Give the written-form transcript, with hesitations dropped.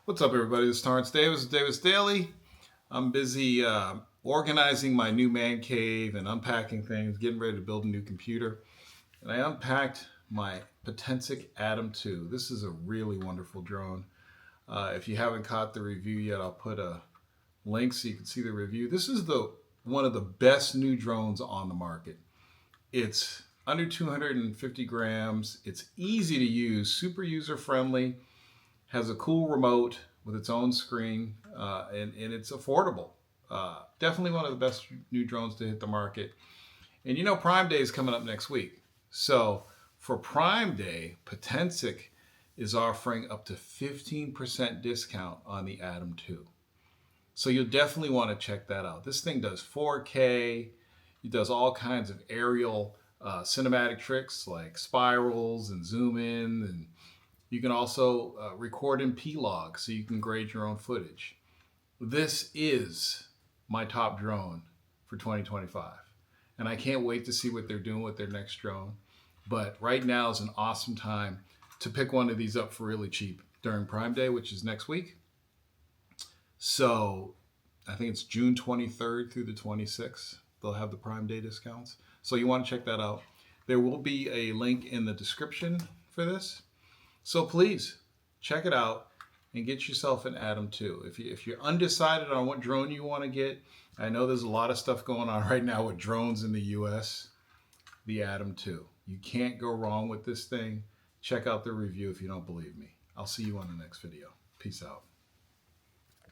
What's up, everybody? This is Torrance Davis, Davis Daily. I'm busy organizing my new man cave and unpacking things, getting ready to build a new computer. And I unpacked my Potensic Atom 2. This is a really wonderful drone. If you haven't caught the review yet, I'll put a link so you can see the review. This is one of the best new drones on the market. It's under 250 grams. It's easy to use, super user friendly, has a cool remote with its own screen, and it's affordable. Definitely one of the best new drones to hit the market. And you know, Prime Day is coming up next week. So for Prime Day, Potensic is offering up to 15% discount on the Atom 2. So you'll definitely want to check that out. This thing does 4K. It does all kinds of aerial cinematic tricks like spirals and zoom in, and you can also record in P-Log so you can grade your own footage. This is my top drone for 2025. And I can't wait to see what they're doing with their next drone. But right now is an awesome time to pick one of these up for really cheap during Prime Day, which is next week. So I think it's June 23rd through the 26th. They'll have the Prime Day discounts. So you want to check that out. There will be a link in the description for this. So please check it out and get yourself an Atom 2. If you're undecided on what drone you want to get, I know there's a lot of stuff going on right now with drones in the US. The Atom 2. You can't go wrong with this thing. Check out the review if you don't believe me. I'll see you on the next video. Peace out.